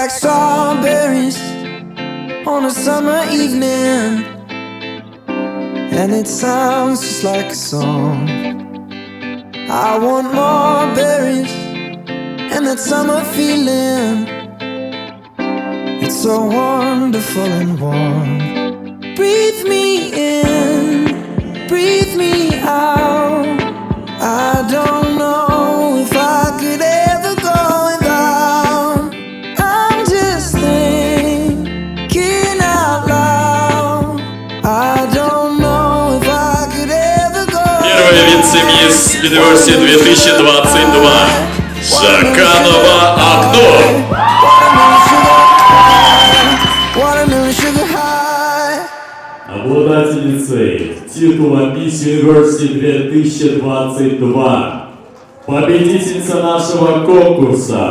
like strawberries on a summer evening, and it sounds just like a song. I want more berries and that summer feeling. It's so wonderful and warm. Breathe me in, breathe me out. I don't know if I could ever go without. I'm just thinking out loud. I don't know if I could ever go without. Первая вице-мисс Universe 2022. Жаканова Акнур. Watermelon sugar high. Обладательницей титула Miss Universe 2022, победительница нашего конкурса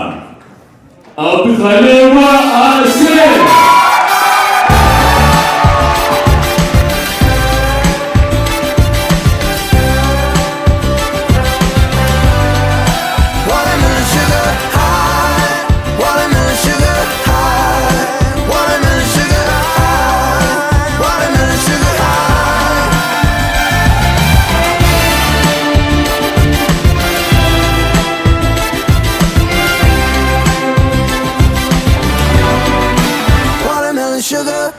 Абдхалиева Арсен. Watermelon sugar high. Watermelon sugar high. Watermelon sugar high. Watermelon sugar high. Watermelon sugar.